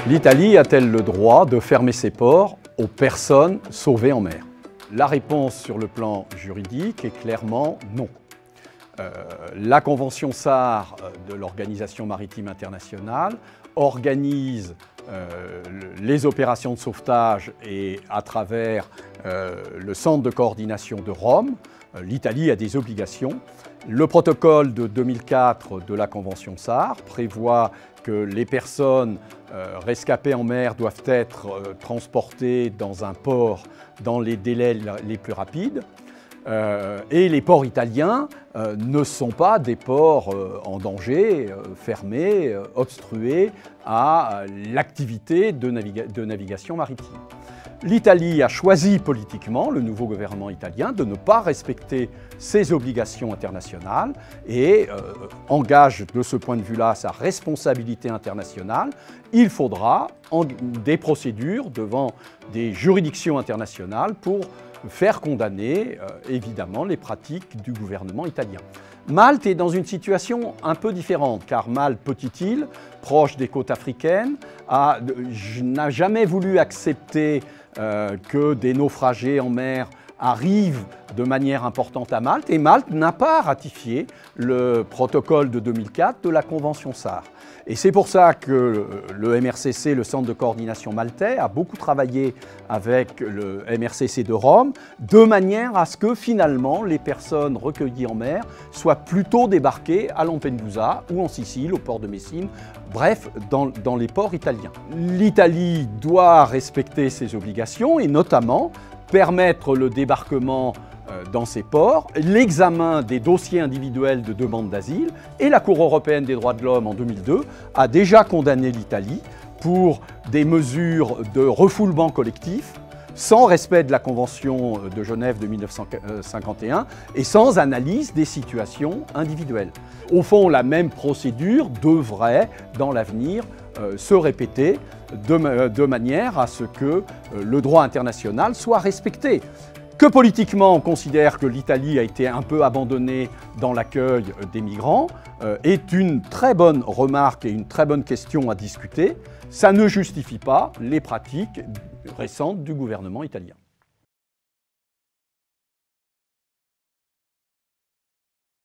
L'Italie a-t-elle le droit de fermer ses ports aux personnes sauvées en mer? La réponse sur le plan juridique est clairement non. La Convention SAR de l'Organisation maritime internationale organise les opérations de sauvetage et à travers le centre de coordination de Rome, l'Italie a des obligations. Le protocole de 2004 de la Convention SAR prévoit que les personnes rescapées en mer doivent être transportées dans un port dans les délais les plus rapides. Et les ports italiens ne sont pas des ports en danger, fermés, obstrués à l'activité de navigation maritime. L'Italie a choisi politiquement, le nouveau gouvernement italien, de ne pas respecter ses obligations internationales et engage de ce point de vue-là sa responsabilité internationale. Il faudra des procédures devant des juridictions internationales pour faire condamner évidemment les pratiques du gouvernement italien. Malte est dans une situation un peu différente car Malte, petite île, proche des côtes africaines, n'a jamais voulu accepter que des naufragés en mer arrivent de manière importante à Malte et Malte n'a pas ratifié le protocole de 2004 de la Convention SAR. Et c'est pour ça que le MRCC, le Centre de coordination maltais, a beaucoup travaillé avec le MRCC de Rome de manière à ce que finalement les personnes recueillies en mer soient plutôt débarquées à Lampedusa ou en Sicile, au port de Messine, bref, dans les ports italiens. L'Italie doit respecter ses obligations et notamment permettre le débarquement dans ces ports, l'examen des dossiers individuels de demande d'asile et la Cour européenne des droits de l'homme en 2002 a déjà condamné l'Italie pour des mesures de refoulement collectif sans respect de la Convention de Genève de 1951 et sans analyse des situations individuelles. Au fond, la même procédure devrait, dans l'avenir, se répéter de manière à ce que le droit international soit respecté. Que politiquement on considère que l'Italie a été un peu abandonnée dans l'accueil des migrants est une très bonne remarque et une très bonne question à discuter. Ça ne justifie pas les pratiques récentes du gouvernement italien.